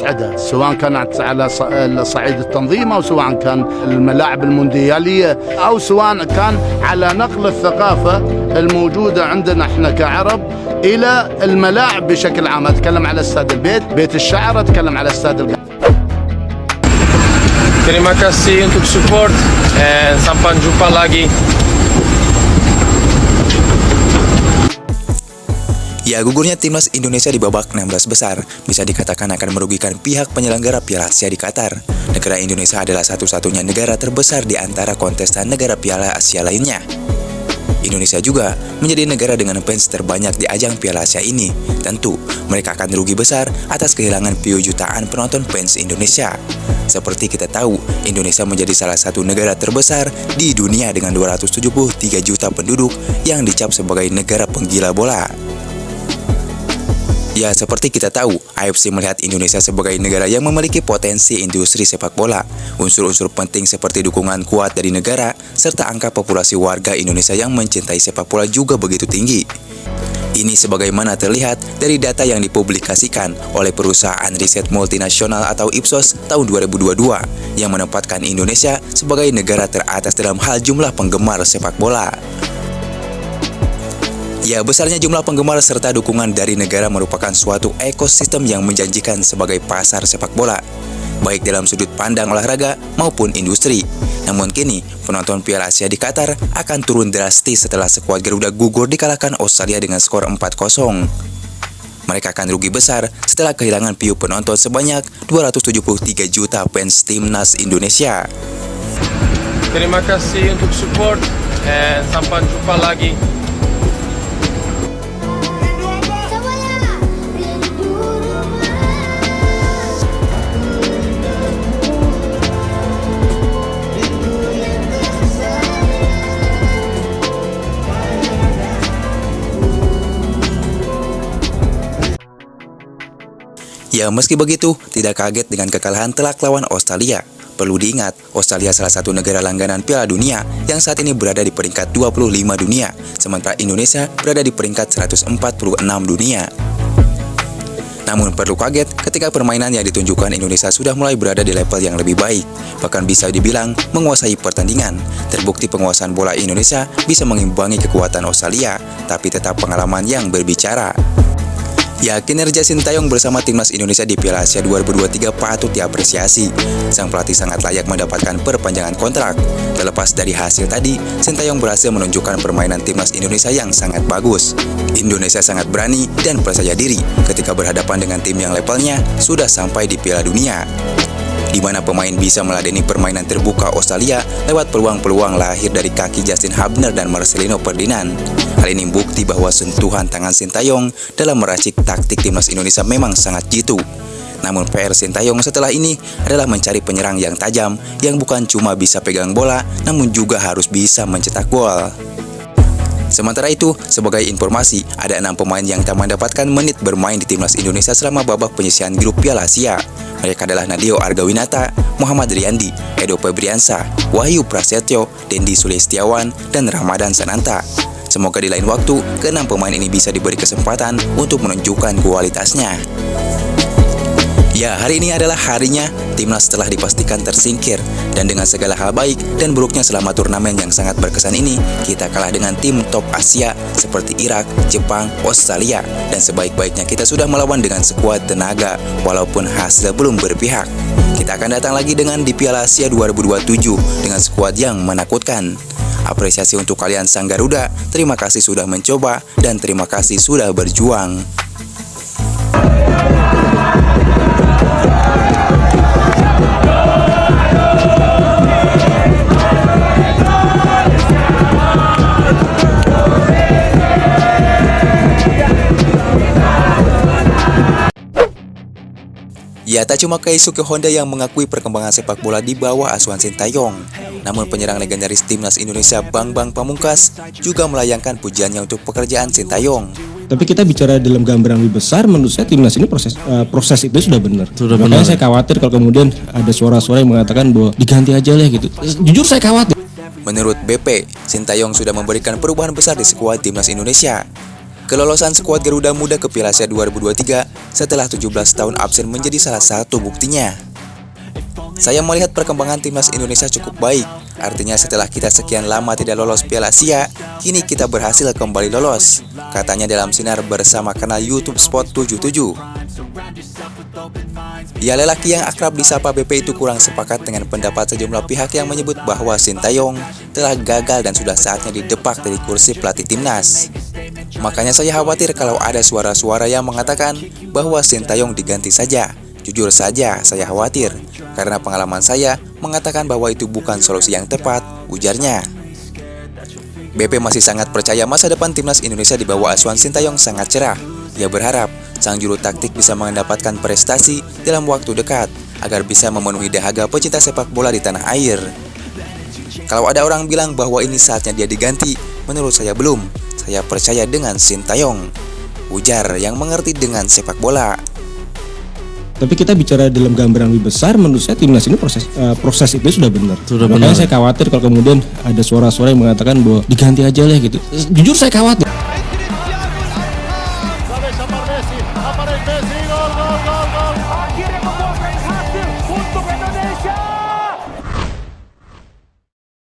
مصعدة، سواء كانت على صعيد التنظيم أو سواء كان الملاعب المونديالية أو سواء كان على نقل الثقافة الموجودة عندنا احنا كعرب إلى الملاعب بشكل عام. أتكلم على استاد البيت، بيت الشعر، أتكلم على استاد القاهرة. Terima kasih untuk support and sampai jumpa lagi. Ya, gugurnya timnas Indonesia di babak 16 besar bisa dikatakan akan merugikan pihak penyelenggara Piala Asia di Qatar. Negara Indonesia adalah satu-satunya negara terbesar di antara kontestan negara Piala Asia lainnya. Indonesia juga menjadi negara dengan fans terbanyak di ajang Piala Asia ini. Tentu, mereka akan rugi besar atas kehilangan jutaan penonton fans Indonesia. Seperti kita tahu, Indonesia menjadi salah satu negara terbesar di dunia dengan 273 juta penduduk yang dicap sebagai negara penggila bola. Ya, seperti kita tahu, AFC melihat Indonesia sebagai negara yang memiliki potensi industri sepak bola. Unsur-unsur penting seperti dukungan kuat dari negara, serta angka populasi warga Indonesia yang mencintai sepak bola juga begitu tinggi. Ini sebagaimana terlihat dari data yang dipublikasikan oleh perusahaan riset multinasional atau Ipsos tahun 2022 yang menempatkan Indonesia sebagai negara teratas dalam hal jumlah penggemar sepak bola. Ya, besarnya jumlah penggemar serta dukungan dari negara merupakan suatu ekosistem yang menjanjikan sebagai pasar sepak bola, baik dalam sudut pandang olahraga maupun industri. Namun kini, penonton Piala Asia di Qatar akan turun drastis setelah skuad Garuda gugur dikalahkan Australia dengan skor 4-0. Mereka akan rugi besar setelah kehilangan piu penonton sebanyak 273 juta fans timnas Indonesia. Terima kasih untuk support and sampai jumpa lagi. Ya, meski begitu, tidak kaget dengan kekalahan telak lawan Australia. Perlu diingat, Australia salah satu negara langganan Piala Dunia yang saat ini berada di peringkat 25 dunia, sementara Indonesia berada di peringkat 146 dunia. Namun perlu kaget ketika permainan yang ditunjukkan Indonesia sudah mulai berada di level yang lebih baik, bahkan bisa dibilang menguasai pertandingan. Terbukti penguasaan bola Indonesia bisa mengimbangi kekuatan Australia, tapi tetap pengalaman yang berbicara. Ya, kinerja Sintayong bersama timnas Indonesia di Piala Asia 2023 patut diapresiasi. Sang pelatih sangat layak mendapatkan perpanjangan kontrak. Terlepas dari hasil tadi, Sintayong berhasil menunjukkan permainan timnas Indonesia yang sangat bagus. Indonesia sangat berani dan percaya diri ketika berhadapan dengan tim yang levelnya sudah sampai di Piala Dunia, di mana pemain bisa meladeni permainan terbuka Australia lewat peluang-peluang lahir dari kaki Justin Hubner dan Marcelino Ferdinand. Hal ini bukti bahwa sentuhan tangan Sintayong dalam meracik taktik timnas Indonesia memang sangat jitu. Namun PR Sintayong setelah ini adalah mencari penyerang yang tajam, yang bukan cuma bisa pegang bola, namun juga harus bisa mencetak gol. Sementara itu, sebagai informasi, ada 6 pemain yang tak mendapatkan menit bermain di timnas Indonesia selama babak penyisihan grup Piala Asia. Mereka adalah Nadeo Argawinata, Muhammad Riyandi, Edo Febriansyah, Wahyu Prasetyo, Dendi Sulaistiawan, dan Ramadan Sananta. Semoga di lain waktu, ke-6 pemain ini bisa diberi kesempatan untuk menunjukkan kualitasnya. Ya, hari ini adalah harinya timnas telah dipastikan tersingkir, dan dengan segala hal baik dan buruknya selama turnamen yang sangat berkesan ini, kita kalah dengan tim top Asia seperti Irak, Jepang, Australia, dan sebaik-baiknya kita sudah melawan dengan skuad tenaga walaupun hasil belum berpihak. Kita akan datang lagi dengan di Piala Asia 2027 dengan skuad yang menakutkan. Apresiasi untuk kalian Sang Garuda, terima kasih sudah mencoba dan terima kasih sudah berjuang. Ya, tak cuma Keisuke Honda yang mengakui perkembangan sepak bola di bawah asuhan Sintayong, namun penyerang legendaris timnas Indonesia Bambang Pamungkas juga melayangkan pujiannya untuk pekerjaan Sintayong. Tapi kita bicara dalam gambaran lebih besar, menurut saya timnas ini proses itu sudah benar. Makanya saya khawatir kalau kemudian ada suara-suara yang mengatakan bahwa diganti aja lah gitu. Jujur saya khawatir. Menurut BP, Sintayong sudah memberikan perubahan besar di skuad timnas Indonesia. Kelolosan skuad Garuda Muda ke Piala Asia 2023 setelah 17 tahun absen menjadi salah satu buktinya. Saya melihat perkembangan timnas Indonesia cukup baik. Artinya setelah kita sekian lama tidak lolos Piala Asia, kini kita berhasil kembali lolos, katanya dalam sinar bersama kanal YouTube Sport 77. Ya, lelaki yang akrab disapa BP itu kurang sepakat dengan pendapat sejumlah pihak yang menyebut bahwa Sintayong telah gagal dan sudah saatnya didepak dari kursi pelatih timnas. Makanya saya khawatir kalau ada suara-suara yang mengatakan bahwa Sintayong diganti saja. Jujur saja, saya khawatir, karena pengalaman saya mengatakan bahwa itu bukan solusi yang tepat, ujarnya. BP masih sangat percaya masa depan timnas Indonesia di bawah asuhan Sintayong sangat cerah. Ia berharap sang juru taktik bisa mendapatkan prestasi dalam waktu dekat, agar bisa memenuhi dahaga pecinta sepak bola di tanah air. Kalau ada orang bilang bahwa ini saatnya dia diganti, menurut saya belum. Saya percaya dengan Sintayong, ujar yang mengerti dengan sepak bola. Tapi kita bicara dalam gambaran lebih besar, menurut saya timnas ini proses itu sudah benar. Makanya saya khawatir kalau kemudian ada suara-suara yang mengatakan bahwa diganti aja lah gitu. Jujur saya khawatir.